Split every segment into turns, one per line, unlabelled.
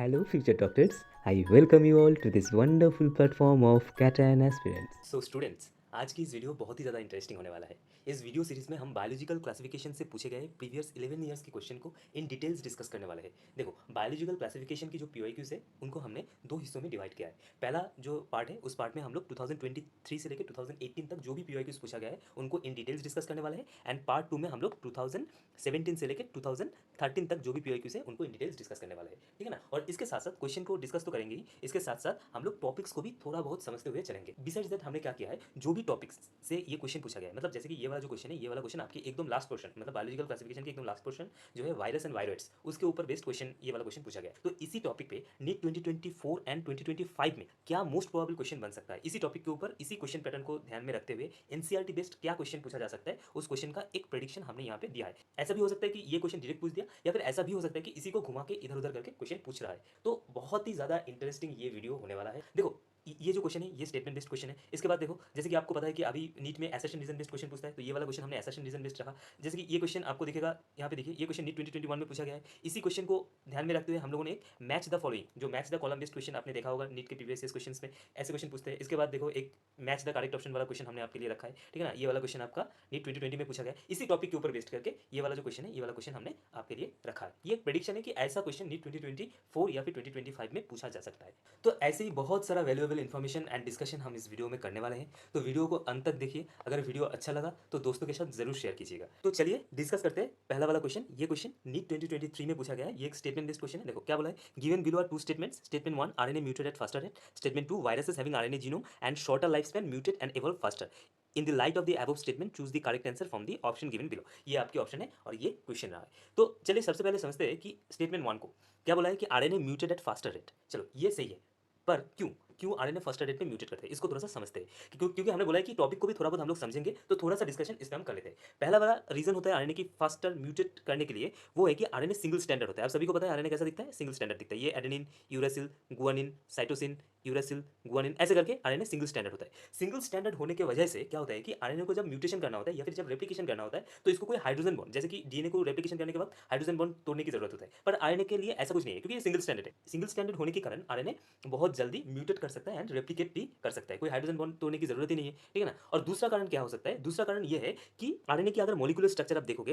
Hello, future doctors. I welcome you all to this wonderful platform of Kata and Aspirants.
So students, आज की इस video बहुत ही ज़्यादा interesting होने वाला है। इस वीडियो सीरीज में हम बायोलॉजिकल क्लासिफिकेशन से पूछे गए प्रीवियस 11 ईयर्स के क्वेश्चन को इन डिटेल्स डिस्कस करने वाले हैं। देखो, बायोलॉजिकल क्लासिफिकेशन की जो पीओआईक्यूज है उनको हमने दो हिस्सों में डिवाइड किया है। पहला जो पार्ट है उस पार्ट में हम लोग 2023 से लेकर 2018 तक जो भी पीओआईक्यूज पूछा गया है उनको इन डिटेल्स डिस्कस करने वाले हैं। एंड पार्ट टू में हम लोग 2017 से लेकर 2013 तक जो भी पीओआईक्यूज है उनको इन डिटेल्स डिस्कस करने वाले हैं, ठीक है ना। और इसके साथ साथ क्वेश्चन को डिस्कस तो करेंगे ही, इसके साथ साथ हम लोग टॉपिक्स को भी थोड़ा बहुत समझते हुए चलेंगे। बिसाइड्स दैट हमने क्या किया है, जो भी टॉपिक्स से ये क्वेश्चन पूछा गया है, मतलब जैसे कि ये वाला जो क्वेश्चन है, ये वाला क्वेश्चन आपके एकदम लास्ट पोर्शन, मतलब बायोलॉजिकल क्लासिफिकेशन के एकदम लास्ट पोर्शन जो है वायरस एंड वायरस, उसके ऊपर बेस्ड क्वेश्चन, ये वाला क्वेश्चन पूछा गया है। तो इसी टॉपिक पे नीट 2024 एंड 2025 में क्या मोस्ट प्रोबेबल क्वेश्चन बन सकता है, इसी टॉपिक के ऊपर इसी क्वेश्चन पैटर्न को ध्यान में रखते हुए एनसीईआरटी बेस्ड क्या क्वेश्चन पूछा जा सकता है, उस क्वेश्चन का एक प्रेडिक्शन हमने यहाँ पे दिया है। ऐसा भी हो सकता है कि ये क्वेश्चन डायरेक्ट पूछ दिया, या फिर ऐसा भी हो सकता है कि इसी को घुमा के इधर उधर करके क्वेश्चन पूछ रहा है। तो बहुत ही ज्यादा इंटरेस्टिंग ये वीडियो होने वाला है। देखो, ये जो क्वेश्चन है ये स्टेटमेंट बेस्ड क्वेश्चन है। इसके बाद देखो, जैसे कि आपको पता है कि अभी नीट में एसेशन रीजन बेस्ड क्वेश्चन पूछता है, तो ये वाला क्वेश्चन हमने एसेशन रीजन बेस्ड रखा। जैसे कि ये क्वेश्चन आपको दिखेगा यहाँ पे, देखिए ये क्वेश्चन नीट 2021 में पूछा गया है। इसी क्वेश्चन को ध्यान में रखते हुए हम लोगों ने एक मैच द फॉलोइंग, जो match the column based question आपने देखा होगा नीट के प्रीवियस क्वेश्चन में, ऐसे क्वेश्चन पूछते हैं। इसके बाद देखो, एक मैच द करेक्ट ऑप्शन वाला क्वेश्चन हमने आपके लिए रखा है, ठीक है ना। ये वाला क्वेश्चन आपका नीट 2020 में पूछा गया है। इसी टॉपिक के ऊपर बेस्ड करके ये वाला जो क्वेश्चन है, ये वाला क्वेश्चन हमने आपके लिए रखा है। ये एक प्रेडिक्शन है कि ऐसा क्वेश्चन नीट 2024 या फिर 2025 में पूछा जा सकता है। तो ऐसे ही बहुत सारा वैल्यूएबल इन्फॉर्मेशन एंड डिस्कशन हम इस वीडियो में करने वाले हैं। तो वीडियो को अंत तक देखिए। अगर वीडियो अच्छा लगा तो दोस्तों के साथ जरूर शेयर कीजिएगा। तो चलिए डिस्कस करते हैं पहला वाला क्वेश्चन। ये क्वेश्चन नीट 2023 में पूछा गया है। ये एक स्टेटमेंट बेस्ड क्वेश्चन है। देखो क्या बोला है, given below are two statements. Statement 1, RNA mutate at faster rate. Statement 2, viruses having RNA genome and shorter life span mutate and evolve faster. In the light of the above statement, choose the correct answer from the option given below. ये आपके option है और ये question रहा है। तो चलिए सबसे पहले समझते हैं कि स्टेटमेंट 1 को क्या बोला है कि RNA mutate at faster rate. चलो ये सही है, पर क्यों क्यों आरएनए फास्टर रेट में म्यूटेट करते हैं, इसको थोड़ा सा समझते हैं। क्योंकि हमने बोला है कि टॉपिक को भी थोड़ा बहुत हम लोग समझेंगे, तो थोड़ा सा डिस्कशन इस पे हम कर लेते हैं। पहला वाला रीजन होता है आरएनए की फास्टर म्यूटेट करने के लिए, वो है कि आरएनए सिंगल स्टैंडर्ड होता है। आप सभी को पता है आरएनए कैसा दिखता है, सिंगल स्टैंडर्ड दिखता है। ये adenine, uracil, guanine, cytosine, uracil, guanine, ऐसे करके आरएनए सिंगल स्टैंडर्ड होता है। सिंगल स्टैंडर्ड होने की वजह से क्या होता है कि आरएनए को जब म्यूटेशन करना होता है या फिर जब रेप्लिकेशन करना होता है, तो इसको कोई हाइड्रोजन बॉन्ड, जैसे कि डीएनए को रेप्लिकेशन करने के बाद हाइड्रोजन बॉन्ड तोड़ने की जरूरत होता है, पर आरएनए के लिए ऐसा कुछ नहीं है, क्योंकि ये सिंगल स्टैंडर्ड है। सिंगल स्टैंडर्ड होने के कारण आरएनए बहुत जल्दी म्यूटेट कर सकता है एंड रेप्लिकेट भी कर सकता है, कोई हाइड्रोजन बॉन्ड तोड़ने की जरूरत ही नहीं है, ठीक है ना। और दूसरा कारण क्या हो सकता है, दूसरा कारण ये है कि आरएनए की अगर मॉलिक्यूलर स्ट्रक्चर आप देखोगे,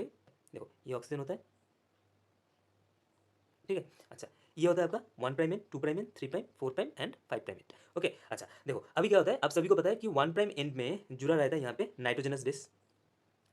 देखो ये ऑक्सीजन होता है, ठीक है। अच्छा, ये होता है आपका 1 prime and 2 prime and 3 prime 4 prime and 5 prime and. Okay, अच्छा देखो अभी क्या होता है, आप सभी को पता है कि 1 प्राइम एंड में जुड़ा रहता है यहाँ पे नाइट्रोजनस बेस।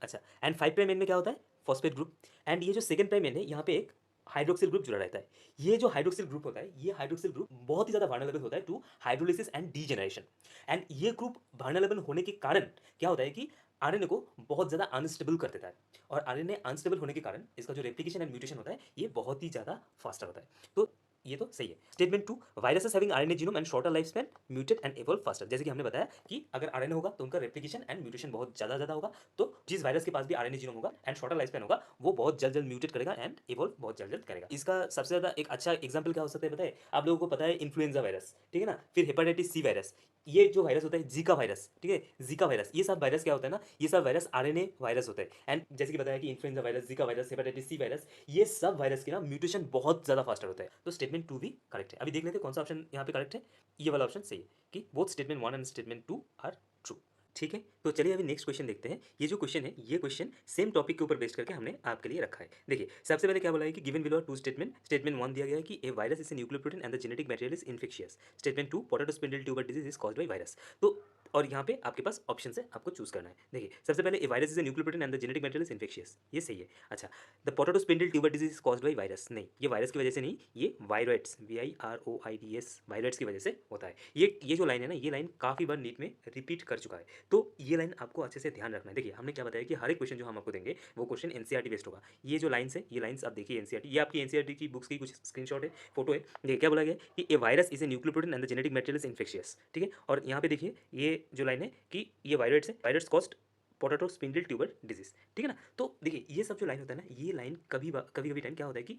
अच्छा, एंड 5 प्राइम एंड में क्या होता है, फॉस्फेट ग्रुप। एंड ये जो सेकंड प्राइम एंड है, यहाँ पे एक हाइड्रोक्सिल ग्रुप जुड़ा रहता है। ये जो हाइड्रोक्सिल ग्रुप होता है, ये हाइड्रोक्सिल ग्रुप बहुत ही ज्यादा वार्नरेबल होता है to hydrolysis and degeneration. And ये ग्रुप वार्नरेबल होने के कारण क्या होता है कि आरएनए को बहुत ज्यादा अनस्टेबल कर देता है। और आरएनए अनस्टेबल होने के कारण इसका जो रेप्लिकेशन एंड म्यूटेशन होता है, ये बहुत ही ज्यादा फास्टर होता है। तो ये तो सही है। Statement 2, viruses having RNA genome and shorter life span mutate and evolve faster. जैसे कि हमने बताया कि अगर आरएनए होगा तो उनका रेप्लिकेशन एंड म्यूटेशन बहुत ज्यादा ज्यादा होगा। तो जिस वायरस के पास भी आरएनए जीनोम होगा एंड शॉर्टर लाइफ स्पैन होगा, वो बहुत जल्द जल्द म्यूटेट करेगा एंड इवॉल्व बहुत जल्द जल्द करेगा। इसका सबसे ज्यादा एक अच्छा एग्जांपल क्या हो सकता है बताए, आप लोगों को पता है इन्फ्लुएंजा वायरस, ठीक है ना, फिर हेपेटाइटिस सी वायरस, ये जो वायरस होता है जीका वायरस, ठीक है, जीका वायरस, ये सब वायरस क्या होता है ना, ये सब वायरस आरएनए वायरस होते हैं। एंड जैसे कि बताया कि influenza virus, Zika virus, hepatitis C virus, ये सब वायरस के ना म्यूटेशन बहुत ज्यादा फास्टर होता है। तो स्टेटमेंट 2 भी करेक्ट है। अभी देख लेते हैं कौन सा ऑप्शन यहाँ पे करेक्ट है। ये वाला ऑप्शन सही है कि both statement 1 and statement 2 are true. ठीक है, तो चलिए अभी नेक्स्ट क्वेश्चन देखते हैं। ये जो क्वेश्चन है, ये क्वेश्चन सेम टॉपिक के ऊपर बेस्ड करके हमने आपके लिए रखा है। देखिए सबसे पहले क्या बोला है कि given below two statement. Statement 1 दिया गया है कि a virus is a nuclear protein and the genetic material is infectious. Statement 2, potato spindle tuber disease is caused by virus. तो और यहाँ पे आपके पास ऑप्शन है, आपको चूज करना है। देखिए सबसे पहले a virus is a nuclear protein and the genetic material is infectious, ये सही है। अच्छा, the potato spindle tuber disease is caused by virus, नहीं, ये वायरस की वजह से नहीं, ये वायरॉइड्स, VIROIDS, वायरॉइड्स की वजह से होता है। ये जो लाइन है ना, ये लाइन काफी बार नीट में रिपीट कर चुका है, तो ये लाइन आपको अच्छे से ध्यान रखना है। देखिए हमने क्या बताया कि हर एक क्वेश्चन जो हम आपको देंगे वो क्वेश्चन एनसीईआरटी बेस्ड होगा। ये जो लाइन्स है, ये लाइन्स आप देखिए एनसीईआरटी, ये आपकी एनसीईआरटी की बुक्स की कुछ स्क्रीनशॉट है, फोटो है। देखिए क्या बोला गया है कि a virus is a nuclear protein and the genetic material is infectious, ठीक है। और यहाँ पे देखिए ये जो लाइन है कि ये वायरस है, virus cost potato spindle tuber disease, ठीक है ना। तो देखिए ये सब जो लाइन होता है ना, ये लाइन कभी कभी टाइम क्या होता है कि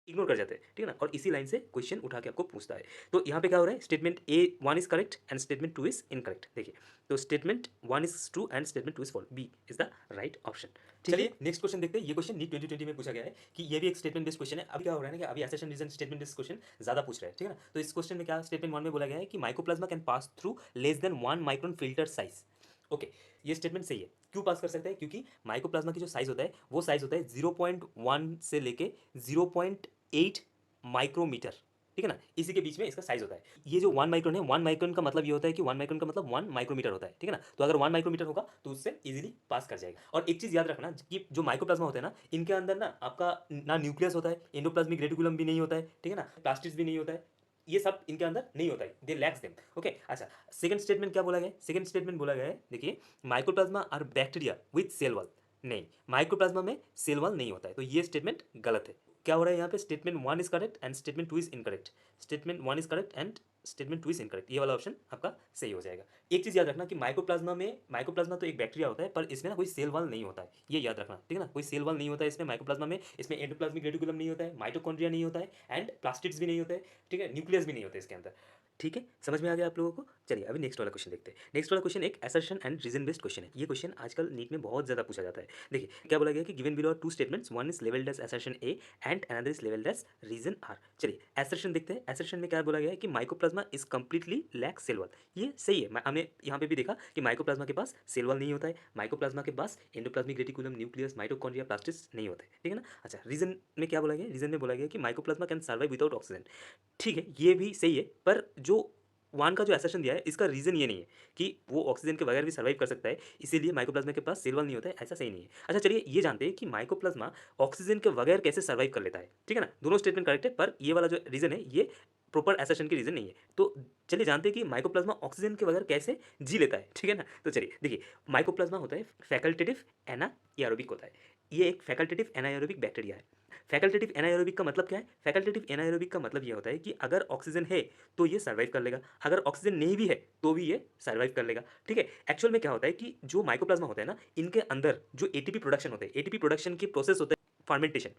इग्नोर कर जाते हैं, ठीक है ना? और इसी लाइन से क्वेश्चन उठा के आपको पूछता है। तो यहाँ पे क्या हो रहा है, statement A 1 is correct and statement 2 is incorrect. देखिए, तो statement 1 is true and statement 2 is false. B is the right option. चलिए नेक्स्ट क्वेश्चन देखते हैं। ये क्वेश्चन नीट 2020 में पूछा गया है कि ये भी एक स्टेटमेंट बेस्ड क्वेश्चन है। अभी क्या हो रहा है ना कि अभी assertion reason statement based question ज़्यादा पूछ रहे हैं, ठीक है ना? तो इस क्वेश्चन में क्या स्टेटमेंट 1 में बोला गया है कि mycoplasma can pass through less than 1 micron filter size. Okay, ये स्टेटमेंट सही है। क्यों पास कर सकता है? क्योंकि माइक्रोप्लाज्मा की जो साइज होता है वो साइज होता है 0.1 से लेके 0.8 माइक्रोमीटर, ठीक है ना? इसी के बीच में इसका साइज होता है। ये जो 1 माइक्रोन है, 1 माइक्रोन का मतलब ये होता है कि 1 माइक्रोन का मतलब 1 माइक्रोमीटर होता है, ठीक है ना? तो अगर 1 माइक्रोमीटर होगा तो उससे इजीली पास कर जाएगा। और एक चीज़ याद रखना कि जो माइक्रोप्लाज्मा होते हैं ना, इनके अंदर ना आपका ना न्यूक्लियस होता है, एंडोप्लाज्मिक रेटिकुलम भी नहीं होता है, ठीक है ना? प्लास्टिड्स भी नहीं होता है। ये सब इनके अंदर नहीं होता है, दे लैक्स देम। ओके, अच्छा, सेकंड स्टेटमेंट क्या बोला गया है? सेकंड स्टेटमेंट बोला गया है, देखिए, mycoplasma are bacteria with cell wall. नहीं, माइक्रोप्लाज्मा में सेल वॉल नहीं होता है, तो ये स्टेटमेंट गलत है। क्या हो रहा है यहाँ पे, statement 1 is correct and statement 2 is incorrect. Statement 1 is correct and statement 2 is incorrect. ये वाला ऑप्शन आपका सही हो जाएगा। एक चीज याद रखना कि माइक्रोप्लाज्मा तो एक बैक्टीरिया होता है, पर इसमें ना कोई सेल वॉल नहीं होता है, ये याद रखना, ठीक है ना? कोई सेल वॉल नहीं होता है इसमें, माइक्रोप्लाज्मा में। इसमें एंडोप्लाज्मिक रेटिकुलम नहीं होता है, माइटोकॉन्ड्रिया नहीं होता है, एंड प्लास्टिड्स भी नहीं होते हैं, ठीक है? न्यूक्लियस भी नहीं होते इसके अंदर। ठीक है, समझ में आ गया आप लोगों को? चलिए अभी नेक्स्ट वाला क्वेश्चन देखते हैं। नेक्स्ट वाला क्वेश्चन एक assertion and reason based question है। ये क्वेश्चन आजकल नीट में बहुत ज्यादा पूछा जाता है। देखिए क्या बोला गया कि given below are two statements, one is labelled as assertion A and another is labelled as reason R. चलिए असर्शन देखते हैं। असर्शन में क्या बोला गया है कि mycoplasma is completely lack cell wall. ये सही है। हमने यहाँ पे भी देखा कि माइक्रोप्लाज्मा के पास सेल वॉल नहीं होता है, माइक्रोप्लाज्मा के पास endoplasmic reticulum, nucleus, mitochondria, plastids नहीं होते, ठीक है ना? अच्छा, रीजन में क्या बोला गया? रीजन में बोला गया कि mycoplasma can survive without oxygen. ठीक है, ये भी सही है, पर जो वन का जो एसेशन दिया है इसका रीजन ये नहीं है कि वो ऑक्सीजन के बगैर भी सर्वाइव कर सकता है, इसीलिए माइक्रोप्लाज्मा के पास सेल वॉल नहीं होता है, ऐसा सही नहीं है। अच्छा चलिए ये जानते हैं कि माइक्रोप्लाज्मा ऑक्सीजन के बगैर कैसे सर्वाइव कर लेता है, ठीक है ना? दोनों स्टेटमेंट करेक्ट है, पर ये वाला जो रीजन है ये प्रॉपर एसेशन की रीजन नहीं है। तो चलिए जानते हैं कि माइक्रोप्लाज्मा ऑक्सीजन के बगैर कैसे जी लेता है, ठीक है ना? तो चलिए देखिए, माइक्रोप्लाज्मा होता है फैकल्टेटिव एनाएरोबिक होता है। ये एक फैकल्टेटिव एनाएरोबिक बैक्टीरिया है। फैकल्टेटिव एनाएरोबिक का मतलब क्या है? फैकल्टेटिव एनाएरोबिक का मतलब ये होता है कि अगर ऑक्सीजन है तो ये सर्वाइव कर लेगा, अगर ऑक्सीजन नहीं भी है तो भी ये सर्वाइव कर लेगा, ठीक है? एक्चुअल में क्या होता है कि जो माइक्रोप्लाज्मा होता है ना, इनके अंदर जो एटीपी प्रोडक्शन होते हैं, एटीपी प्रोडक्शन की प्रोसेस होता है फर्मेंटेशन।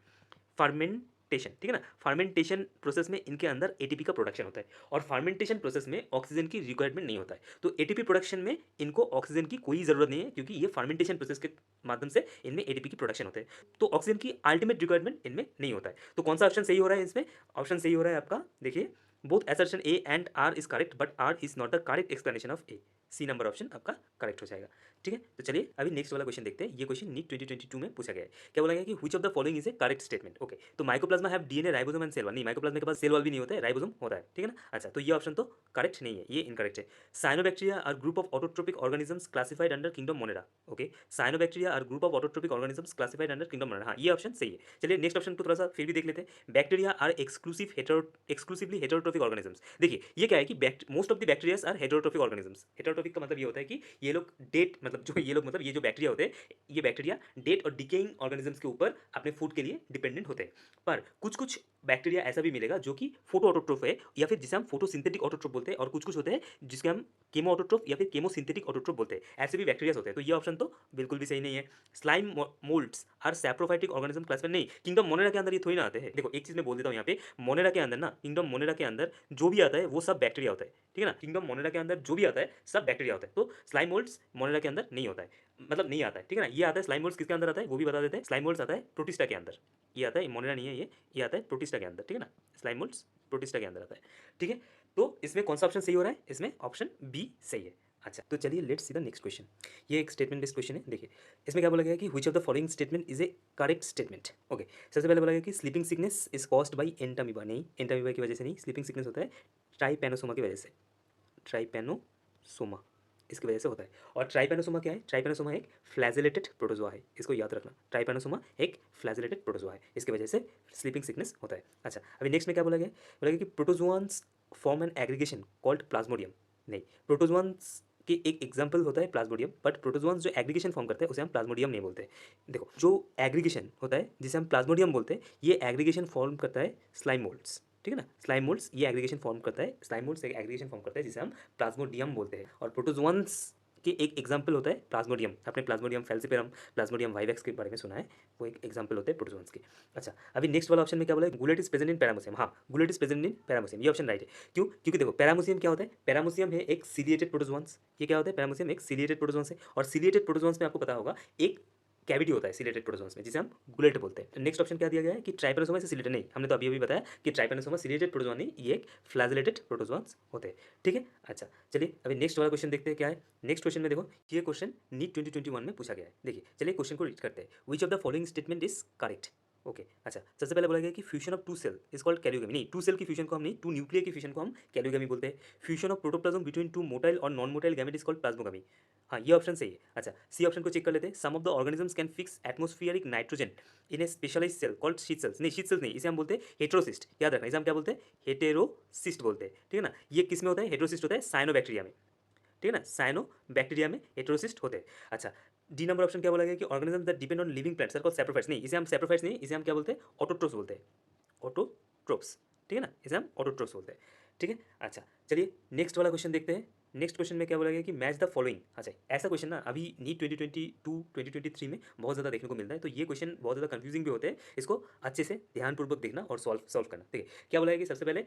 फर्मेंटेशन, ठीक है ना? फर्मेंटेशन प्रोसेस में इनके अंदर एटीपी का प्रोडक्शन होता है, और फर्मेंटेशन प्रोसेस में ऑक्सीजन की रिक्वायरमेंट नहीं होता है। तो एटीपी प्रोडक्शन में इनको ऑक्सीजन की कोई ज़रूरत नहीं है, क्योंकि ये फर्मेंटेशन प्रोसेस के माध्यम से इनमें एटीपी की प्रोडक्शन होते हैं। तो ऑक्सीजन की अल्टीमेट रिक्वायरमेंट इनमें नहीं होता है। तो कौन सा ऑप्शन सही हो रहा है इसमें? ऑप्शन सही हो रहा है आपका, देखिए, both assertion A and R is correct, but R is not the correct explanation of A। C number option आपका करेक्ट हो जाएगा, ठीक है? तो चलिए अभी नेक्स्ट वाला क्वेश्चन देखते हैं। ये क्वेश्चन नीट 2022 में पूछा गया है। क्या बोला गया कि which of the following is a correct statement. Okay, तो mycoplasma have DNA, ribosome and cell wall. नहीं, माइक्रोप्लाज्मा के पास सेल वॉल भी नहीं होता है, राइबोसोम होता है, ठीक है ना? अच्छा, तो ये ऑप्शन तो करेक्ट नहीं है, ये इनकरेक्ट है। Cyanobacteria are group of autotrophic organisms classified under kingdom Monera. Okay, cyanobacteria are group of autotrophic organisms classified under kingdom Monera. हाँ, ये ऑप्शन सही है। चलिए नेक्स्ट ऑप्शन को थोड़ा सा फिर भी देख लेते हैं। Bacteria are exclusively heterotrophic organisms. देखिए ये क्या है कि most of the bacterias are heterotrophic organisms. Heterotrophic का मतलब ये होता है कि ये लोग डेट मतलब जो ये लोग मतलब ये जो बैक्टीरिया होते हैं, ये बैक्टीरिया डेट और डिकेइंग ऑर्गेनिजम्स के ऊपर अपने फूड के लिए डिपेंडेंट होते हैं। पर कुछ कुछ बैक्टीरिया ऐसा भी मिलेगा जो कि फोटो ऑटोट्रोफ है, या फिर जिसे हम फोटोसिंथेटिक ऑटोट्रोफ बोलते हैं, और कुछ कुछ होते हैं जिसके हम केमो ऑटोट्रोफ या फिर केमोसिंथेटिक ऑटोट्रोफ बोलते हैं। ऐसे भी बैक्टीरिया होते हैं। तो ये ऑप्शन तो बिल्कुल भी सही नहीं है। Slime moulds are saprophytic organism classified. नहीं, किंगडम मोनेरा के अंदर ये थोड़ी ना आते हैं। देखो एक चीज मैं बोल देता हूँ यहाँ पे, मोनेरा के अंदर ना, किंगडम मोनेरा के अंदर जो भी आता है वो सब बैक्टीरिया होता है, ठीक है ना? किंगडम मोनेरा के अंदर जो भी आता है सब बैक्टीरिया होता है। तो स्लाइम मोल्ड्स मोनेरा के अंदर नहीं होता है, मतलब नहीं आता है, ठीक है ना? ये आता है स्लाइम मोल्ड्स किसके अंदर आता है वो भी बता देते हैं। स्लाइम मोल्ड्स आता है प्रोटिस्टा के अंदर। ये आता है, मोनेरा नहीं है ये आता है प्रोटिस्टा के अंदर, ठीक है ना? स्लाइम मोल्ड्स प्रोटिस्टा के अंदर आता है, ठीक है? तो इसमें कौन सा ऑप्शन सही हो रहा है? इसमें ऑप्शन बी सही है। अच्छा, तो चलिए let's see the next question. ये एक स्टेटमेंट बेस्ड क्वेश्चन है। देखिए इसमें क्या बोला गया है कि which of the following statement is a correct statement. Okay, सबसे पहले बोला गया कि sleeping sickness is caused bye Entamoeba. नहीं, एंटामीबा की वजह से नहीं, स्लीपिंग सिकनेस होता है ट्राइपैनोसोमा की वजह से। ट्राइपैनोसोमा इसकी वजह से होता है। और ट्राइपैनोसोमा क्या है? ट्राइपैनोसोमा एक फ्लैजिलेटेड प्रोटोजोआ है, इसको याद रखना। ट्राइपैनोसोमा एक फ्लैजिलेटेड प्रोटोजोआ है, इसकी वजह से स्लीपिंग सिकनेस होता है। अच्छा, अभी नेक्स्ट में क्या बोला गया? बोला गया कि protozoans form an aggregation called plasmodium. नहीं, प्रोटोजोआन्स की एक एग्जाम्पल होता है प्लाज्मोडियम, बट प्रोटोजोआन्स जो एग्रीगेशन फॉर्म करते हैं उसे हम प्लाज्मोडियम नहीं बोलते। देखो जो एग्रीगेशन होता है जिसे हम प्लाज्मोडियम बोलते हैं, ये एग्रीगेशन फॉर्म करता है स्लाइम मोल्ड्स, ठीक है ना? स्लाइम मोल्ड्स ये एग्रीगेशन फॉर्म करता है, स्लाइम मोल्ड्स एक एग्रीगेशन फॉर्म करता है जिसे हम प्लाज्मोडियम बोलते हैं। और प्रोटोजोआन्स कि एक एग्जाम्पल होता है प्लाज्मोडियम, आपने प्लाज्मोडियम फैल्सिपेरम, प्लाज्मोडियम वाइवेक्स के बारे में सुना है, वो एक एग्जाम्पल होते हैं प्रोटोजोन्स के। अच्छा, अभी नेक्स्ट वाला ऑप्शन में क्या बोला है, गुलेट इज प्रेजेंट इन पैरामोसियम। हाँ, गुलेट इज प्रेजेंट इन पैरामोसियम, ये ऑप्शन राइट है। क्यों? क्योंकि देखो पैरामोसियम क्या होता है, पैरामोसियम है एक सीलिएटेड प्रोटोजोन्स। ये क्या होता है, पैरामोसियम एक सीलिएटेड प्रोटोजोन्स है, और सीलिएटेड प्रोटोजोन्स में आपको पता होगा एक कैविटी होता है सीलेटेड प्रोटोजोन्स में, जिसे हम गुलेट बोलते हैं। नेक्स्ट ऑप्शन क्या दिया गया है कि ट्राइपेनोसोमा से सीलेटेड नहीं, हमने तो अभी बताया कि ट्राइपेनोसोमा सीलेटेड प्रोटोजोन नहीं, ये एक फ्लैजेलेटेड प्रोटोजोन्स होते हैं। ठीक है, अच्छा चलिए अभी नेक्स्ट वाला क्वेश्चन देखते हैं क्या है। नेक्स्ट क्वेश्चन में देखो, ये क्वेश्चन नीट 2021 में पूछा गया है। देखिए चलिए क्वेश्चन को रीड करते हैं। Which of the following statement is correct. Okay अच्छा, सबसे पहले बोला गया कि fusion of two cell is called karyogamy. नहीं, टू सेल की फ्यूजन को हम नहीं, टू न्यूक्लियर की फ्यूजन को हम कैरियोगेमी बोलते हैं। Fusion of protoplasm between two motile और non motile gamete is called plasmogamy. हाँ, ये ऑप्शन सही है। अच्छा, सी ऑप्शन को चेक कर लेते हैं। Some of the organisms can fix atmospheric nitrogen in a specialise cell called sheet cells. नहीं, शीट सेल्स नहीं, इसे हम बोलते हैं हेटेरोसिस्ट। याद रखना, इसे हम क्या बोलते हैं, हेटेरोसिस्ट बोलते हैं। ठीक है ना, ये किस में होता है, हेटेरोसिस्ट होता है साइनोबैक्टीरिया में। ठीक है ना, साइनो बैक्टीरिया में हेटेरोसिस्ट होते हैं। अच्छा, डी नंबर ऑप्शन क्या बोला गया कि organism that depend on living plants are called saprophytes. नहीं, इसे हम सैप्रोफाइट्स नहीं, इसे हम क्या बोलते हैं, ऑटोट्रोफ्स बोलते हैं। ऑटोट्रोप्स, ठीक है ना, इसे हम ऑटोट्रोप्स बोलते हैं। ठीक है, अच्छा चलिए नेक्स्ट वाला क्वेश्चन देखते हैं। नेक्स्ट क्वेश्चन में क्या बोला गया कि मैच द फॉलोइंग। अच्छा, ऐसा क्वेश्चन ना अभी नीट 2022 2023 में बहुत ज़्यादा देखने को मिलता है, तो ये क्वेश्चन बहुत ज़्यादा कंफ्यूजिंग भी होते हैं। इसको अच्छे से ध्यानपूर्वक देखना और सॉल्व करना। ठीक है, क्या बोला है कि सबसे पहले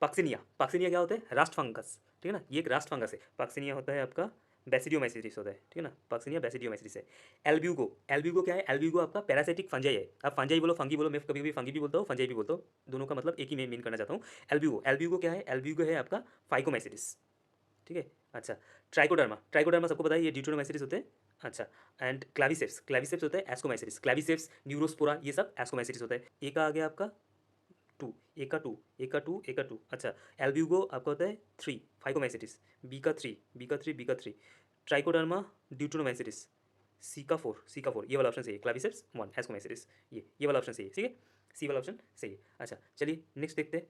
पक्सिनिया। पक्सिनिया क्या होता है, रास्ट फंगस। ठीक है ना, ये एक रास्ट फंगस है। पक्सिनिया होता है आपका बेसिडियोमाइसिटिस होता है। ठीक है ना, पक्सिनिया बेसिडियोमाइसिटिस है। एल्ब्यूगो, एल्ब्यूगो क्या है, एल्ब्यूगो आपका पैरासिटिक फंजाई है। आप फंजाई बोलो, फंगी बोलो, मैं कभी कभी फंगी भी बोलता हूँ, फंजाई भी बोलता हूँ, दोनों का मतलब एक ही मैं मीन करना चाहता हूँ। एल्ब्यूगो, एल्ब्यूगो क्या है, एल्ब्यूगो है आपका फाइकोमाइसिटिस। ठीक है, अच्छा ट्राइकोडर्मा, ट्राइकोडर्मा सबको पता है, ये ड्यूटेरोमाइसिटिस होते हैं। अच्छा, एंड क्लाविसेप्स, क्लाविसेप्स होता है एस्कोमाइसिटिस। क्लाविसेप्स, न्यूरोस्पोरा, ये सब एस्कोमाइसिटिस होता है। ए का आ गया आपका टू, ए का टू, ए का टू, ए का टू। अच्छा, एल्ब्यूगो आपका होता है थ्री, फाइकोमाइसिटिस। बी का थ्री, बी का थ्री, बी का थ्री। ट्राइकोडर्मा, ड्यूटेरोमाइसिटिस। सी का फोर, सी का फोर, ये वाला ऑप्शन सही है। क्लाविसेप्स वन, एस्कोमाइसिटिस, ये वाला ऑप्शन सही है। ठीक है, सी वाला ऑप्शन सही है। अच्छा चलिए नेक्स्ट देखते हैं।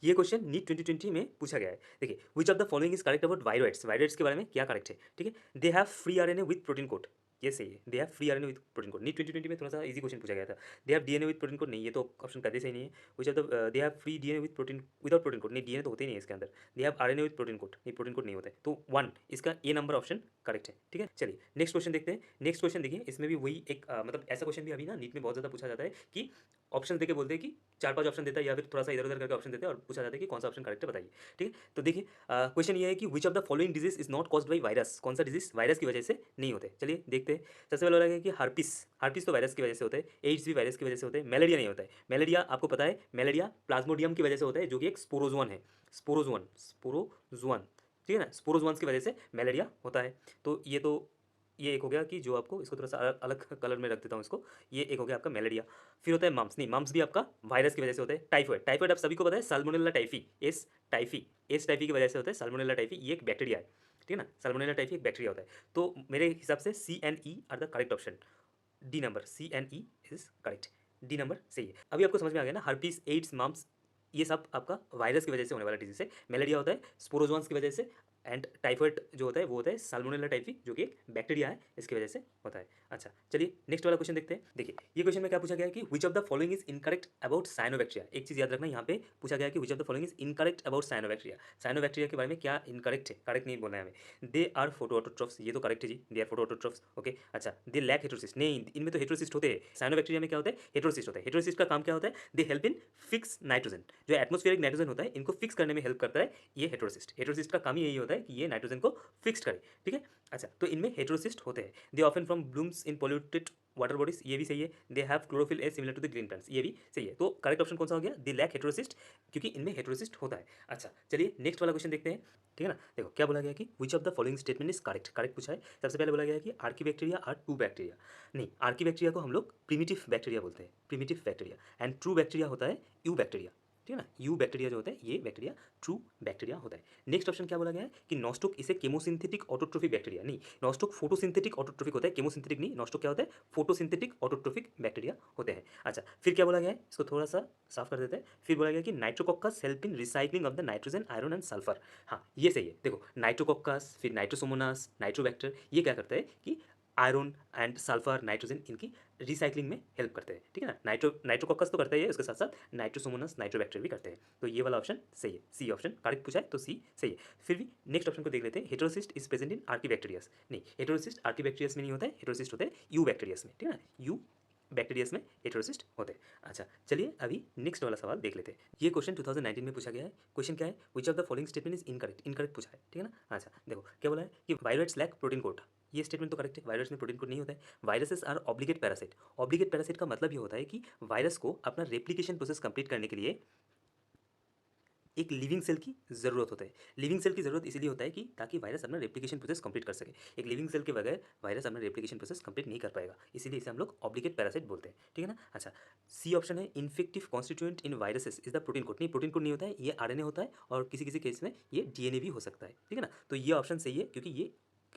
ये क्वेश्चन नीट 2020 में पूछा गया है। देखिए, which of the following is correct about viroids. Viroids के बारे में क्या करेक्ट है। ठीक है, they have free RNA with protein code, ये सही है। They have free RNA with protein code. NEET 2020 में थोड़ा सा इजी क्वेश्चन पूछा गया था। They have DNA with protein code, नहीं, ये तो ऑप्शन कभी सही नहीं है। Which of the they have free DNA with protein without protein code, नहीं, डीएनए तो होते ही नहीं है इसके अंदर। They have RNA with protein code, नहीं, प्रोटीन कोड नहीं होता है, तो वन, इसका ए नंबर ऑप्शन करेक्ट है। ठीक है, चलिए नेक्स्ट क्वेश्चन देखते हैं। नेक्स्ट क्वेश्चन देखिए, इसमें भी वही एक मतलब ऐसा क्वेश्चन भी अभी ना नीट में बहुत ज़्यादा पूछा जाता है कि ऑप्शन देके बोलते हैं कि चार पांच ऑप्शन देता है या फिर थोड़ा सा इधर उधर करके ऑप्शन देते हैं और पूछा जाता है कि कौन सा ऑप्शन करेक्ट है बताइए। ठीक है, तो देखिए क्वेश्चन ये है कि which of the following disease is not caused by virus. कौन सा डिजीज वायरस की वजह से नहीं होते। चलिए देखते हैं। सबसे पहले लगा कि हार्पिस, हार्पिस तो वायरस की वजह से होता है। एड्स भी वायरस की वजह से होते हैं। मलेरिया नहीं होता है। मलेरिया आपको पता है, मलेरिया प्लाज्मोडियम की वजह से होता है, जो कि एक स्पोरोजोन है। स्पोरोजोन, स्पोरोजोन, ठीक है ना, स्पोरोजोन्स की वजह से मलेरिया होता है। तो ये एक हो गया कि जो आपको इसको थोड़ा सा अलग कलर में रख देता हूँ इसको। ये एक हो गया आपका मलेरिया। फिर होता है मम्स, नहीं, मम्स भी आपका वायरस की वजह से होता है। टाइफॉइड, टाइफॉइड आप सभी को पता है, साल्मोनेला टाइफी, एस टाइफी की वजह से होता है। साल्मोनेला टाइफी ये एक बैक्टीरिया है। ठीक है ना, साल्मोनेला टाइफी एक बैक्टीरिया होता है। तो मेरे हिसाब से C and E are the correct option. D number, C and E is correct. D number सही है। अभी आपको समझ में आ गया ना, हर्पीस, एड्स, मम्स, ये सब आपका वायरस की वजह से होने वाला डिजीज है। मलेरिया होता है स्पोरोजोन्स की वजह से, एंड टाइफॉइड जो होता है वो होता है साल्मोनेला टाइफी, जो कि एक बैक्टीरिया है, इसकी वजह से होता है। अच्छा चलिए नेक्स्ट वाला क्वेश्चन देखते हैं। देखिए, ये क्वेश्चन में क्या पूछा गया है कि which of the following is incorrect about cyanobacteria. एक चीज याद रखना, यहाँ पे पूछा गया है कि which of the following is incorrect about cyanobacteria. Cyanobacteria के बारे में क्या इनकरेक्ट है, करेक्ट नहीं बोलना है हमें। दे आर फोटोऑटोट्रोफ्स, ये तो करेक्ट है जी, दे आर फोटोऑटोट्रोफ्स। ओके, अच्छा, दे लैक हेटेरोसिस्ट, नहीं, इनमें तो हेटेरोसिस्ट होते हैं। साइनोबैक्टीरिया में क्या होता है, हेटेरोसिस्ट होता है। हेटेरोसिस्ट का काम क्या होता है, they help in fix nitrogen, जो एटमॉस्फेरिक नाइट्रोजन होता है इनको फिक्स करने में हेल्प करता है ये हेटेरोसिस्ट। हेटेरोसिस्ट का काम ही यही होता है कि ये नाइट्रोजन को फिक्स करे। ठीक है, अच्छा, तो इनमें हेटेरोसिस्ट होते हैं। They often from blooms in polluted water bodies, ये भी सही है। They have chlorophyll A similar to the green plants, ये भी सही है। तो करेक्ट ऑप्शन कौन सा हो गया, दे लैक हेटेरोसिस्ट, क्योंकि इनमें हेटेरोसिस्ट होता है। अच्छा चलिए नेक्स्ट वाला क्वेश्चन देखते हैं। ठीक है ना, देखो क्या बोला गया कि which of the following statement is correct, correct पूछा है। सबसे पहले बोला गया कि आर्कीबैक्टीरिया आर ट्रू बैक्टीरिया। नहीं, आर्कीबैक्टीरिया को हम लोग प्रिमिटिव बैक्टीरिया बोलते हैं, primitive bacteria, and true bacteria होता है यू बैक्टीरिया। ठीक है ना, यू बैक्टीरिया जो होता है ये बैक्टीरिया ट्रू बैक्टीरिया होता है। नेक्स्ट ऑप्शन क्या बोला गया है कि नॉस्टोक इसे केमोसिंथेटिक ऑटोट्रोफिक बैक्टीरिया। नहीं, नॉस्टोक फोटोसिंथेटिक ऑटोट्रोफिक होता है, केमोसिंथेटिक नहीं। नॉस्टोक क्या होता है, फोटोसिंथेटिक ऑटोट्रोफिक बैक्टीरिया होते हैं। अच्छा, फिर क्या बोला गया है, इसको थोड़ा सा साफ कर देते हैं। फिर बोला गया कि nitrococcus help in recycling of the nitrogen, iron and sulphur. हाँ, ये सही है। देखो नाइट्रोकोक्कस, फिर नाइट्रोसोमोनास, नाइट्रोबैक्टर, ये क्या करता है कि आयरन एंड सल्फर, नाइट्रोजन इनकी रिसाइकलिंग में हेल्प करते हैं, ठीक है ना। नाइट्रोकोकस तो करता ही है, उसके साथ साथ नाइट्रोसोमोनास, नाइट्रोबैक्टीरिया भी करते हैं। तो ये वाला ऑप्शन सही है, सी ऑप्शन करेक्ट पूछा है तो सी सही है। फिर भी नेक्स्ट ऑप्शन को देख लेते हैं। हेटेरोसिस्ट इज प्रेजेंट इन आर्कीबैक्टीरियस, नहीं हेटेरोसिस्ट आर्कीबैक्टीरियस में नहीं होता है, हेटेरोसिस्ट होते हैं यू बैक्टीरियस में, ठीक है ना। यू बैक्टीरियस में हेटेरोसिस्ट होते हैं। अच्छा चलिए अभी नेक्स्ट वाला सवाल देख लेते हैं। ये क्वेश्चन 2019 में पूछा गया है। क्वेश्चन क्या है, which of the following statement is incorrect, incorrect पूछा है, ठीक है ना। अच्छा देखो क्या बोला है कि वायरस लैक प्रोटीन कोड, ये स्टेटमेंट तो करेक्ट है, वायरस में प्रोटीन कोड नहीं होता है। Viruses are obligate parasite, obligate parasite का मतलब ये होता है कि वायरस को अपना रेप्लिकेशन प्रोसेस कंप्लीट करने के लिए एक लिविंग सेल की ज़रूरत होता है। लिविंग सेल की ज़रूरत इसलिए होता है कि ताकि वायरस अपना रेप्लिकेशन प्रोसेस कंप्लीट कर सके। एक लिविंग सेल के बगैर वायरस अपना रेप्लिकेशन प्रोसेस कंप्लीट नहीं कर पाएगा, इसीलिए इसे हम लोग ऑब्लिगेट पैरासाइट बोलते हैं, ठीक है ना। अच्छा सी ऑप्शन है, infective constituent in viruses is the protein code, नहीं प्रोटीन कोड नहीं होता है, ये आरएनए होता है और किसी किसी केस में ये डीएनए भी हो सकता है, ठीक है ना। तो ये ऑप्शन सही है क्योंकि ये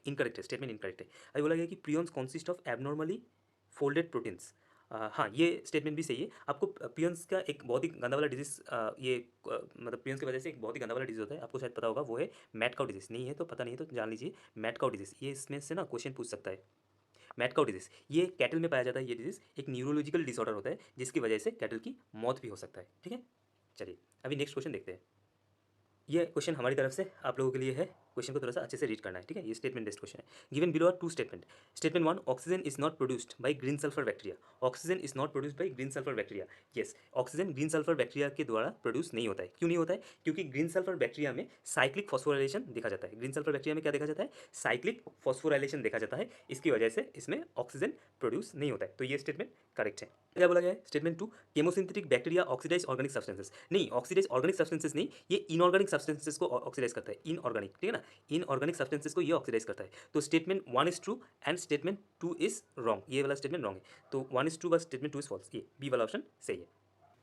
इनकरेक्ट है, स्टेटमेंट इनकरेक्ट है। अभी बोला गया कि prions consist of abnormally folded proteins, हाँ ये स्टेटमेंट भी सही है। आपको पियंस का एक बहुत ही गंदा वाला डिजीज, मतलब पियंस की वजह से एक बहुत ही गंदा वाला डिजीज होता है, आपको शायद पता होगा, वो है मैट काउ डिजीज। नहीं है तो पता नहीं है तो जान लीजिए, मैट काउ डिजीज, ये इसमें से ना क्वेश्चन पूछ सकता है। मैट काउ डिजीज ये कैटल में पाया जाता है, ये डिजीज एक न्यूरोलॉजिकल डिसऑर्डर होता है जिसकी वजह से कैटल की मौत भी हो सकता है, ठीक है। चलिए अभी नेक्स्ट क्वेश्चन देखते हैं। ये क्वेश्चन हमारी तरफ से आप लोगों के लिए है, क्वेश्चन को थोड़ा सा अच्छे से रीड करना है, ठीक है। ये स्टेटमेंट बेस्ड क्वेश्चन है। Given below are two statement. Statement one, oxygen is not produced by green sulphur bacteria, oxygen is not produced by green sulphur bacteria. Yes, oxygen green sulphur bacteria के द्वारा produce नहीं होता है। क्यों नहीं होता है, क्योंकि ग्रीन सल्फर बैक्टीरिया में साइक्लिक फॉस्फोराइलेशन देखा जाता है। ग्रीन सल्फर बैक्टीरिया में क्या देखा जाता है, साइक्लिक फॉस्फोराइलेशन देखा जाता है, इसकी वजह से इसमें ऑक्सीजन प्रोड्यूस नहीं होता है। तो ये स्टेटमेंट करेक्ट है। क्या बोला गया है statement two, chemosynthetic bacteria oxidise organic substances, नहीं ऑक्सीडाइज ऑर्गेनिक सब्सटेंसेस नहीं, ये इनऑर्गेनिक सब्सटेंसेस को ऑक्सीडाइज करता है, इनऑर्गेनिक, ठीक है ना, इनऑर्गेनिक सब्सटेंसेस को ये ऑक्सीडाइज करता है। तो statement one is true and statement two is wrong, ये वाला स्टेटमेंट रॉन्ग है। तो वन इज ट्रू बस स्टेटमेंट टू इज फॉल्स, ये बी वाला ऑप्शन सही है।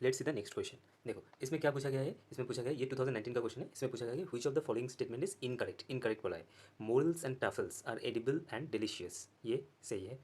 Let's see the next question. देखो इसमें क्या पूछा गया है, इसमें पूछा गया है, ये 2019 का क्वेश्चन है। इसमें पूछा गया है which of the following statement is incorrect, incorrect बोला है। Morels and truffles are edible and delicious, ये सही है,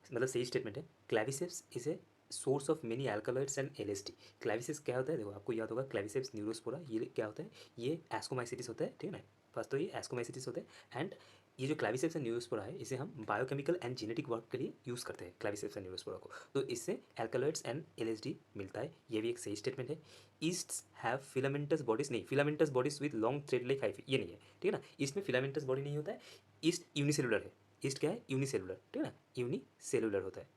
मतलब सही स्टेटमेंट है। Claviceps is a source of many alkaloids and LSD. Claviceps क्या होता है, देखो आपको याद होगा क्लैविसेप्स न्यूरोस्पोरा, ये क्या होता है, ये एस्कोमाइसिटिस होता है, ठीक है ना। फर्स्ट तो ये एस्कोमाइसिटिस होता है एंड ये जो क्लैविसेप्स एंड न्यूरोस्पोरा है इसे हम बायोकेमिकल एंड जेनेटिक वर्क के लिए यूज़ करते हैं, क्लैविसेप्स एंड न्यूरोस्पोरा को। तो इससे एल्कलॉइड्स एंड एलएसडी मिलता है, ये भी एक सही स्टेटमेंट है। ईस्ट्स हैव फिलामेंटस बॉडीज, नहीं filamentous bodies with long thread like hyphae, ये नहीं है, ठीक है ना। ईस्ट में फिलामेंटस बॉडी नहीं होता है, ईस्ट यूनिसेलुलर है। ईस्ट क्या है, यूनिसेलुलर, ठीक है ना, यूनिसेलुलर होता है,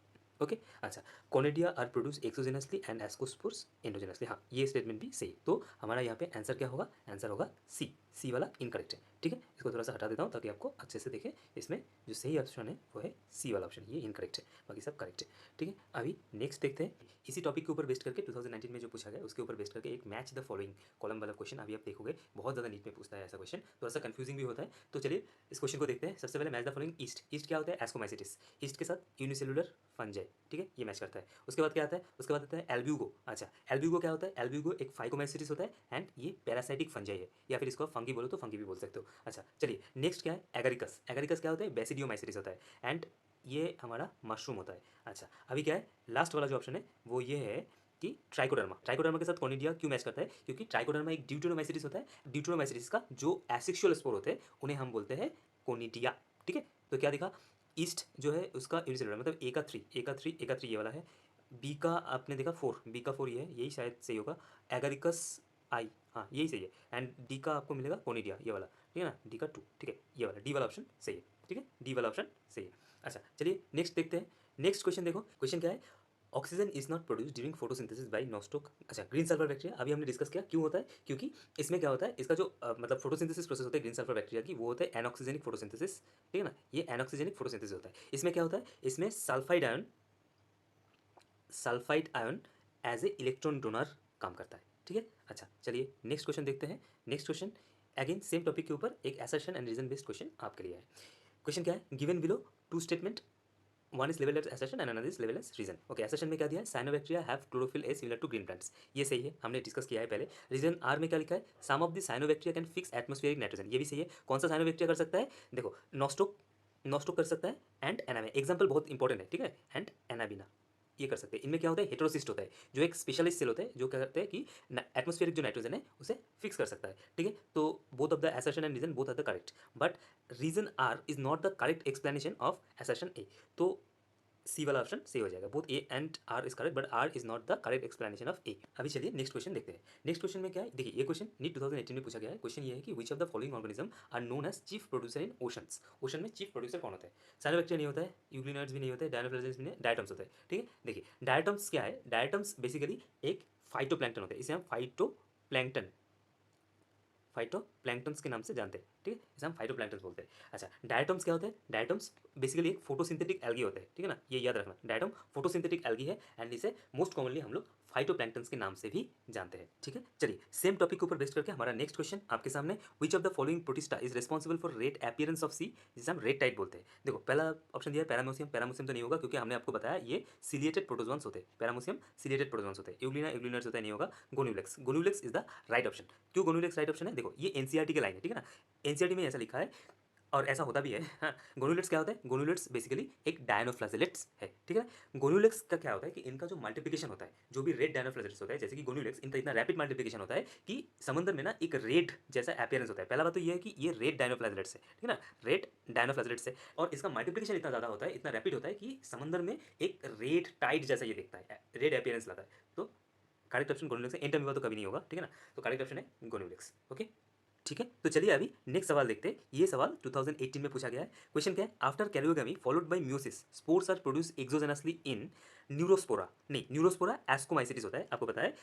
ओके। अच्छा, conidia are produce exogenously and ascospores endogenously, हाँ ये स्टेटमेंट भी सही। तो हमारा यहाँ पे आंसर क्या होगा, आंसर होगा सी, सी वाला इनकरेक्ट है, ठीक है। इसको थोड़ा सा हटा देता हूँ ताकि आपको अच्छे से देखें। इसमें जो सही ऑप्शन है वो है सी वाला ऑप्शन, ये इनकरेक्ट है, बाकी सब करेक्ट है, ठीक है। अभी नेक्स्ट देखते हैं, इसी टॉपिक के ऊपर बेस्ड करके 2019 में जो पूछा गया उसके ऊपर बेस्ड करके एक मैच द फॉलोइंग कॉलम वाला क्वेश्चन अभी आप देखोगे, बहुत ज़्यादा नीट में पूछता है ऐसा क्वेश्चन, थोड़ा सा कंफ्यूजिंग भी होता है। तो चलिए इस क्वेश्चन को देखते हैं। सबसे पहले match the following east, east क्या होता है, एस्कोमाइसिटिस, ईस्ट के साथ यूनिसेलुलर फंजाई, ठीक है, ये मैच करता है। उसके बाद क्या आता है, उसके बाद आता है एल्ब्यूगो। अच्छा एल्ब्यूगो क्या होता है, एल्ब्यूगो एक फाइकोमाइसिटिस होता है एंड ये पैरासाइटिक फंजाई है, या फिर इसको फंगी बोलो तो फंगी भी बोल सकते हो। अच्छा चलिए नेक्स्ट क्या है, एगरिकस, एगरिकस क्या होता है, बेसिडियोमाइसिटिस होता है एंड ये हमारा मशरूम होता है। अच्छा अभी क्या है, लास्ट वाला जो ऑप्शन है वो ये है कि ट्राइकोडर्मा, ट्राइकोडर्मा के साथ कोनिडिया क्यों मैच करता है, क्योंकि ट्राइकोडर्मा एक ड्यूटेरोमाइसिटिस होता है, ड्यूटेरोमाइसिटिस का जो एसेक्सुअल स्पोर होते हैं उन्हें हम बोलते हैं कोनिडिया, ठीक है। तो क्या दिखा, ईस्ट जो है उसका यूनिसेलुलर मतलब ए का थ्री, ए का थ्री, ए का थ्री ये वाला है, बी का आपने देखा फोर, बी का फोर ये है, यही शायद सही होगा। एगरिकस आई, हाँ यही सही है एंड डी का आपको मिलेगा कोनिडिया ये वाला, ठीक है ना, डी का टू, ठीक है, ये वाला डी वाला ऑप्शन सही है, ठीक है, डी वाला ऑप्शन सही है। अच्छा चलिए नेक्स्ट देखते हैं। नेक्स्ट क्वेश्चन देखो, क्वेश्चन क्या है, oxygen is not produce during photosynthesis by nostoc. अच्छा ग्रीन सल्फर बैक्टीरिया अभी हमने डिस्कस किया, क्यों होता है, क्योंकि इसमें क्या होता है, इसका जो मतलब फोटोसिंथेसिस प्रोसेस होता है ग्रीन सल्फर बैक्टीरिया की, वो होता है एनऑक्सीजेनिक फोटोसिंथेसिस, ठीक है ना, ये एनऑक्सीजेनिक फोटोसिंथेसिस होता है। इसमें क्या होता है, इसमें sulphide ion, sulphide ion as a electron donor काम करता है, ठीक है। अच्छा चलिए नेक्स्ट क्वेश्चन देखते हैं। Next question again same topic के ऊपर एक assertion and reason based question आपके लिए है। क्वेश्चन क्या है, given below two statement, one is लेवल as assertion and another is लेवल एज रीजन। ओके assertion में क्या दिया है, cyanobacteria have chlorophyll A similar to green plants, ये सही है, हमने डिस्कस किया है पहले। रीजन आर में क्या लिखा है, some of the cyanobacteria can fix atmospheric nitrogen, ये भी सही है। कौन सा साइनोबैक्टीरिया कर सकता है, देखो नॉस्टोक, नॉस्टोक कर सकता है एंड एनाबिना, एग्जाम्पल बहुत इंपॉर्टेंट है, ठीक है, एंड एनाबिना, ये कर सकते हैं। इनमें क्या होता है, हेटेरोसिस्ट होता है, जो एक स्पेशलिस्ट सेल होता है जो क्या करते हैं कि एटमोस्फेरिक जो नाइट्रोजन है उसे फिक्स कर सकता है, ठीक है। तो both of the assertion and reason both are the correct, but reason R is not the correct explanation of assertion A. तो सी वाला ऑप्शन सही हो जाएगा, both A and R is correct but R is not the correct explanation of A. अभी चलिए next question देखते हैं। Next question में क्या है, देखिए ये क्वेश्चन नीट 2018 में पूछा गया है। क्वेश्चन ये है कि which of the following organism are known as chief producer in oceans. Ocean में चीफ प्रोड्यूसर कौन होता है? साइनोबैक्टीरिया नहीं होता है, यूग्लिनोइड्स भी नहीं होते, डायनोफ्लाजेल्स भी नहीं, डायटम्स होता है, ठीक है। देखिए डायटम्स क्या है, डायटम्स बेसिकली एक फाइटोप्लैंक्टन होता है, इसे हम फाइटोप्लैंक्टन्स के नाम से जानते हैं, ठीक है, इसे हम फाइटोप्लैंक्टन्स बोलते हैं। अच्छा डायटम्स क्या होता है, डायटम्स बेसिकली एक फोटोसिंथेटिक एल्गी होता है, ठीक है ना, ये याद रखना, डायटम फोटोसिंथेटिक एल्गी है एंड इसे मोस्ट कॉमनली हम लोग फाइटोप्लैंक्टन्स के नाम से भी जानते हैं, ठीक है। चलिए सेम टॉपिक के ऊपर बेस्ड करके हमारा नेक्स्ट क्वेश्चन आपके सामने, which of the following protista is responsible for red appearance of sea, जिसे हम रेड टाइड बोलते हैं। देखो पहला ऑप्शन दिया है पैरामोसियम, पैरामोसियम तो नहीं होगा क्योंकि हमने आपको बताया ये सिलिएटेड प्रोटोजोन्स होते हैं, पैरामोसियम सिलिएटेड प्रोटोजोन्स होते हैं, यूग्लिना यूग्लिनर्स होता है, नहीं होगा। गोन्यूलेक्स, गोन्यूलेक्स इज द राइट ऑप्शन। क्यों गोन्यूलेक्स राइट ऑप्शन है, देखो ये एनसीईआरटी के लाइन है, ठीक है ना, एनसीईआरटी में ऐसा लिखा है और ऐसा होता भी है। हाँ, गोनोलेट्स क्या होता है, गोनोलेट्स बेसिकली एक डायनोफ्लाजेलेट्स है, ठीक है ना। गोनोलेट्स का क्या होता है कि इनका जो मल्टीप्लिकेशन होता है, जो भी रेड डायनोफ्लाजेलेट्स होता है, जैसे कि गोनोलेट्स, इनका इतना रैपिड मल्टीप्लिकेशन होता है कि समंदर में ना एक रेड जैसा अपीयरेंस होता है। पहला बात तो ये है कि ये रेड डायनोफ्लाजेलेट्स है, ठीक है ना, रेड डायनोफ्लाजेलेट्स है, और इसका मल्टीप्लिकेशन इतना ज़्यादा होता है, इतना रैपिड होता है कि समंदर में एक रेड टाइड जैसा ये दिखता है, रेड अपीयरेंस लाता है। तो करेक्ट ऑप्शन गोनोलेक्स है, एंटमीबा तो कभी नहीं होगा, ठीक है ना, तो करेक्ट ऑप्शन है गोनोलेक्स, ओके। ठीक है, तो चलिए अभी नेक्स्ट सवाल देखते हैं। ये सवाल 2018 में पूछा गया है। क्वेश्चन क्या है, after karyogamy followed by meiosis spores are produce exogenously in neurospora, नहीं न्यूरोस्पोरा एस्कोमाइसिटिस होता है, आपको पता है।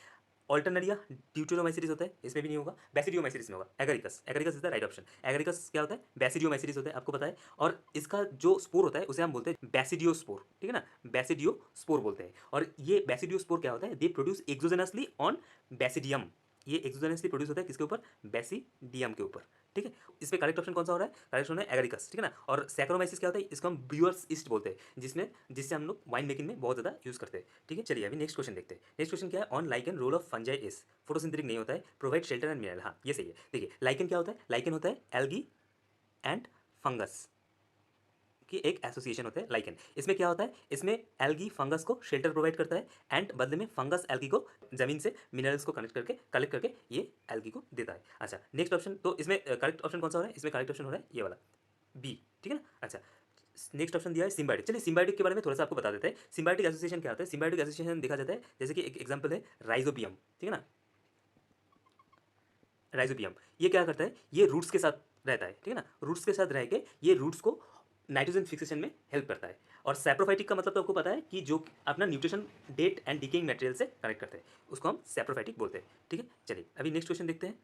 ऑल्टरनेरिया ड्यूटेरोमाइसिटिस होता है, इसमें भी नहीं होगा। बैसिडियोमाइसिटिस में होगा। Agaricus, Agaricus is the right option. Agaricus क्या होता है, बैसिडियोमाइसिटिस होता है, आपको पता है। और इसका जो स्पोर होता है उसे हम बोलते हैं बैसिडियोस्पोर, ठीक है ना, बैसिडियोस्पोर बोलते हैं। और ये बैसिडियोस्पोर क्या होता है, दे प्रोड्यूस एक्सोजेनसली ऑन बैसिडियम, ये एक्सोजेनसली प्रोड्यूस होता है किसके ऊपर, बैसिडियम के ऊपर, ठीक है। इसमें करेक्ट ऑप्शन कौन सा हो रहा है, करेक्ट ऑप्शन है एगरिकस, ठीक है ना। और सैक्रोमाइसिस क्या होता है, इसको हम ब्रूअर्स ईस्ट बोलते हैं, जिससे हम लोग वाइन मेकिंग में बहुत ज़्यादा यूज़ करते हैं, ठीक है। चलिए अभी नेक्स्ट क्वेश्चन देखते हैं। नेक्स्ट क्वेश्चन क्या है, on lichen role of fungi is, photosynthetic नहीं होता है, प्रोवाइड शेल्टर एंड मिनरल, हाँ ये सही है। देखिए लाइकन क्या होता है, लाइकन होता है एल्गी एंड फंगस कि एक एसोसिएशन होता है लाइकन। इसमें क्या होता है, इसमें एल्गी फंगस को शेल्टर प्रोवाइड करता है एंड बदले में फंगस एल्गी को जमीन से मिनरल्स को कलेक्ट करके ये एल्गी को देता है। अच्छा नेक्स्ट ऑप्शन, तो इसमें करेक्ट ऑप्शन कौन सा हो रहा है, इसमें करेक्ट ऑप्शन हो रहा है ये वाला बी, ठीक है ना। अच्छा नेक्स्ट ऑप्शन दिया है सिम्बायोटिक। चलिए सिम्बायोटिक के बारे में थोड़ा सा आपको बता देते हैं। सिम्बायोटिक एसोसिएशन क्या होता है, सिम्बायोटिक एसोसिएशन देखा जाता है जैसे कि एक एग्जांपल है राइजोबियम, ठीक है ना, राइजोबियम ये क्या करता है, ये रूट्स के साथ रहता है, ठीक है ना, रूट्स के साथ रह के ये रूट्स को नाइट्रोजन फिक्सेशन में हेल्प करता है। और सैप्रोफाइटिक का मतलब तो आपको पता है कि जो अपना nutrition dead and decaying material से कनेक्ट करते हैं, उसको हम सैप्रोफाइटिक बोलते हैं, ठीक है। चलिए अभी नेक्स्ट क्वेश्चन देखते हैं।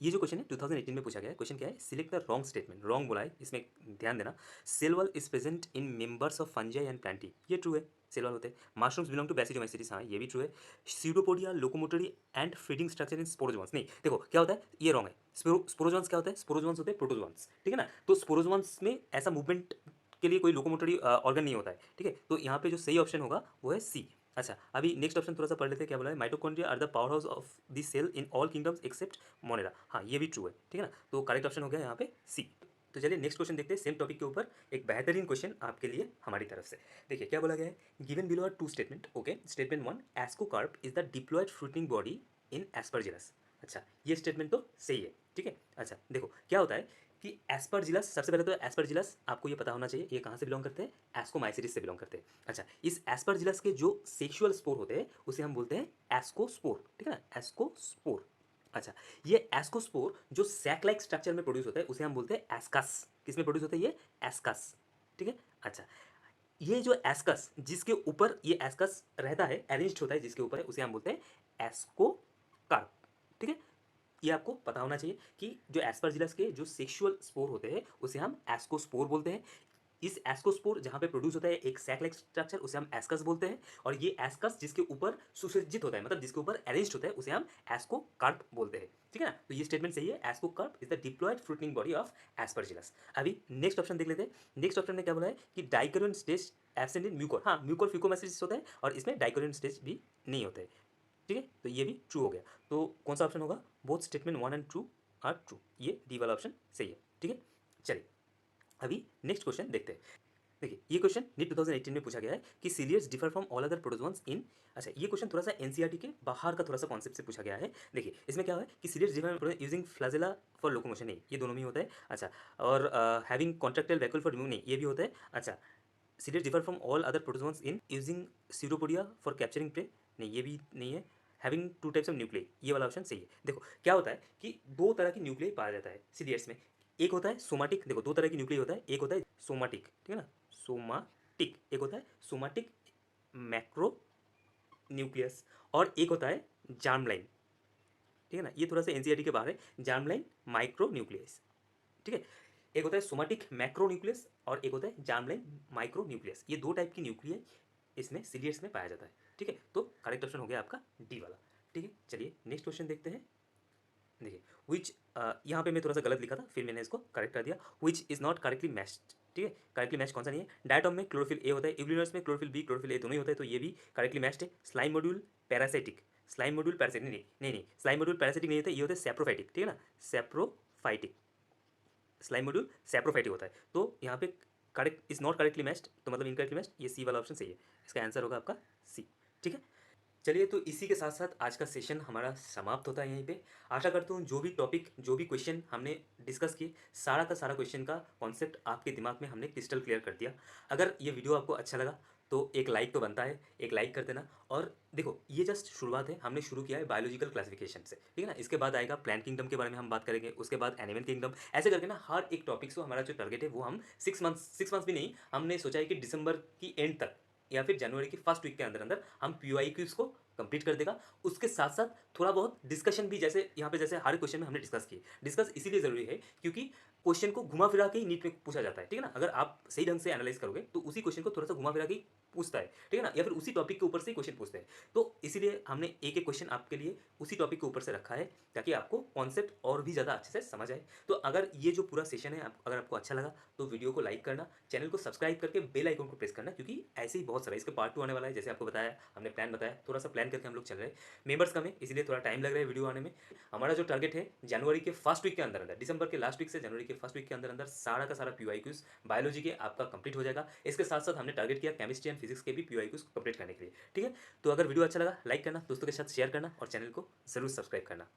ये जो क्वेश्चन है 2018 में पूछा गया है। क्वेश्चन क्या है, select the wrong statement, wrong बोला है, इसमें ध्यान देना। Cell wall is present in members of fungi and plantae, ये ट्रू है, सेल वॉल होते हैं। मशरूम्स बिलोंग टू बैसिडियोमाइसिटिस, हाँ ये भी ट्रू है। Pseudopodia locomotory and feeding structure in sporozoans, नहीं देखो क्या होता है, ये रॉन्ग है। स्पोरोजोन्स क्या होता है, स्पोरोजोन्स होते हैं प्रोटोजोन्स, ठीक है ना। तो स्पोरोजोन्स में ऐसा मूवमेंट के लिए कोई लोकोमोटरी ऑर्गन नहीं होता है, ठीक है। तो यहाँ पे जो सही ऑप्शन होगा वो है सी। अच्छा अभी नेक्स्ट ऑप्शन थोड़ा सा पढ़ लेते हैं, क्या बोला है, mitochondria are the powerhouse of the cell in all kingdoms except Monera, हाँ ये भी ट्रू है, ठीक है ना। तो करेक्ट ऑप्शन हो गया यहाँ पे सी। तो चलिए नेक्स्ट क्वेश्चन देखते हैं, सेम टॉपिक के ऊपर एक बेहतरीन क्वेश्चन आपके लिए हमारी तरफ से। देखिए क्या बोला गया है, given below are two statement, okay. Statement one, ascocarp is the diploid fruiting body in Aspergillus. अच्छा ये स्टेटमेंट तो सही है, ठीक है। अच्छा देखो क्या होता है कि एस्परजिलस, सबसे पहले तो एस्परजिलस आपको ये पता होना चाहिए ये कहाँ से बिलोंग करते हैं, एस्कोमाइसिटिस से बिलोंग करते हैं। अच्छा इस एस्परजिलस के जो सेक्सुअल स्पोर होते हैं उसे हम बोलते हैं एस्कोस्पोर, ठीक है ना, एस्कोस्पोर। अच्छा ये एस्कोस्पोर जो सैक लाइक स्ट्रक्चर में प्रोड्यूस होता है उसे हम बोलते हैं एस्कस, किस में प्रोड्यूस होता है ये, एस्कस, ठीक है। अच्छा ये जो एस्कस जिसके ऊपर ये एस्कस रहता है, अरेंज्ड होता है जिसके ऊपर है, उसे हम बोलते हैं एस्कोकार्प, ठीक है। ये आपको पता होना चाहिए कि जो एस्परजिलस के जो सेक्सुअल स्पोर होते हैं उसे हम एस्कोस्पोर बोलते हैं। इस एस्कोस्पोर जहाँ पे प्रोड्यूस होता है एक सैक लाइक स्ट्रक्चर उसे हम एस्कस बोलते हैं। और ये एस्कस जिसके ऊपर सुसज्जित होता है, मतलब जिसके ऊपर अरेंज्ड होता है, उसे हम एस्कोकार्प बोलते हैं, ठीक है ना। तो ये स्टेटमेंट सही है, ascocarp is the diploid fruiting body of Aspergillus. अभी नेक्स्ट ऑप्शन देख लेते हैं। नेक्स्ट ऑप्शन में क्या बोला है कि डाइकोरियन स्टेज एब्सेंट इन म्यूकोर, हाँ म्यूकोर फिकोमाइसिस होता है और इसमें डाइकोरियन स्टेज भी नहीं होता है, ठीक है। तो ये भी ट्रू हो गया। तो कौन सा ऑप्शन होगा, both statement one and two are true, ये डी वाला ऑप्शन सही है, ठीक है। चलिए अभी नेक्स्ट क्वेश्चन देखते हैं। देखिए ये क्वेश्चन नीट 2018 में पूछा गया है कि ciliates differ from all other protozoans in. अच्छा, ये क्वेश्चन थोड़ा सा एनसीईआरटी के बाहर का थोड़ा सा कॉन्सेप्ट से पूछा गया है। देखिए इसमें क्या है कि ciliates differ using flagella for locomotion, नहीं ये दोनों में होता है। अच्छा, और having contractile vacuole for remove, नहीं ये भी होता है। अच्छा, ciliates differ from all other protozoans in using pseudopodia for capturing prey, नहीं ये भी नहीं है। Having two types of nuclei, ये वाला ऑप्शन सही है। देखो क्या होता है कि दो तरह की न्यूक्लियाई पाया जाता है सीलियर्स में। एक होता है सोमाटिक, देखो दो तरह की न्यूक्लियाई होता है, एक होता है सोमाटिक, ठीक है ना, सोमाटिक, एक होता है सोमाटिक मैक्रो न्यूक्लियस, और एक होता है जार्मलाइन, ठीक है ना, ये थोड़ा सा एनसीईआरटी के बाहर है, जार्मलाइन माइक्रो न्यूक्लियस, ठीक है। एक होता है सोमाटिक मैक्रो न्यूक्लियस और एक होता है जार्मलाइन माइक्रो न्यूक्लियस, ये दो टाइप की न्यूक्लियाई इसमें सीलियर्स में पाया जाता है, ठीक है। तो करेक्ट ऑप्शन हो गया आपका डी वाला, ठीक है। चलिए नेक्स्ट क्वेश्चन देखते हैं। देखिए विच, यहाँ पे मैं थोड़ा सा गलत लिखा था, फिर मैंने इसको करेक्ट कर दिया। Which is not correctly matched, ठीक है। करेक्टली मैच कौन सा नहीं है? डायटॉम में क्लोरोफिल ए होता है, इब्लिनर्स में क्लोरोफिल बी क्लोरोफिल ए दोनों ही होता है, तो ये भी करेक्टली मैच्ड है। Slime module parasitic, slime module parasitic, नहीं स्लाइम मॉड्यूल पैरासाइटिक नहीं होता, ये होता है सैप्रोफाइटिक, ठीक है ना, सैप्रोफाइटिक। स्लाइम मॉड्यूल सैप्रोफाइटिक होता है, तो यहाँ पे correct is not correctly matched, तो मतलब इनकरेक्टली मैच्ड, ये सी वाला ऑप्शन सही है। इसका आंसर होगा आपका सी, ठीक है। चलिए तो इसी के साथ साथ आज का सेशन हमारा समाप्त होता है यहीं पे। आशा करता हूँ जो भी टॉपिक, जो भी क्वेश्चन हमने डिस्कस किए, सारा का सारा क्वेश्चन का कॉन्सेप्ट आपके दिमाग में हमने क्रिस्टल क्लियर कर दिया। अगर ये वीडियो आपको अच्छा लगा तो एक लाइक तो बनता है, एक लाइक कर देना। और देखो ये जस्ट शुरुआत है, हमने शुरू किया है बायोलॉजिकल क्लासिफिकेशन से, ठीक है ना। इसके बाद आएगा प्लांट किंगडम के बारे में हम बात करेंगे, उसके बाद एनिमल किंगडम, ऐसे करके ना हर एक टॉपिक को हमारा जो टारगेट है वो हम 6 मंथ्स भी नहीं, हमने सोचा है कि दिसंबर की एंड तक या फिर जनवरी की फर्स्ट वीक के अंदर अंदर हम पीओआईक्यूज को कंप्लीट कर देगा। उसके साथ साथ थोड़ा बहुत डिस्कशन भी, जैसे यहाँ पे जैसे हर क्वेश्चन में हमने डिस्कस किए, डिस्कस इसीलिए जरूरी है क्योंकि क्वेश्चन को घुमा फिरा के ही नीट में पूछा जाता है, ठीक है ना। अगर आप सही ढंग से एनालाइज करोगे तो उसी क्वेश्चन को थोड़ा सा घुमा फिरा के ही पूछता है, ठीक है ना, या फिर उसी टॉपिक के ऊपर से क्वेश्चन पूछते हैं। तो इसीलिए हमने एक एक क्वेश्चन आपके लिए उसी टॉपिक के ऊपर से रखा है ताकि आपको कॉन्सेप्ट और भी ज़्यादा अच्छे से समझ आए। तो अगर ये जो पूरा सेशन है अगर आपको अच्छा लगा तो वीडियो को लाइक करना, चैनल को सब्सक्राइब करके बेल आइकन को प्रेस करना, क्योंकि ऐसे ही बहुत सारा इसका पार्ट 2 आने वाला है। जैसे आपको बताया, हमने प्लान बताया, थोड़ा सा प्लान करके हम लोग चल रहे हैं। मेंबर्स कम है इसलिए थोड़ा टाइम लग रहा है वीडियो आने में। हमारा जो टारगेट है जनवरी के फर्स्ट वीक के अंदर अंदर, दिसंबर के लास्ट वीक से जनवरी के फर्स्ट वीक के अंदर अंदर सारा का सारा पीवाईक्यूज बायोलॉजी के आपका कंप्लीट हो जाएगा। इसके साथ साथ हमने टारगेट किया केमिस्ट्री एंड फिजिक्स के भी पीवाईक्यूज कंप्लीट करने के लिए, ठीक है। तो अगर वीडियो अच्छा लगा लाइक करना, दोस्तों के साथ शेयर करना और चैनल को जरूर सब्सक्राइब करना।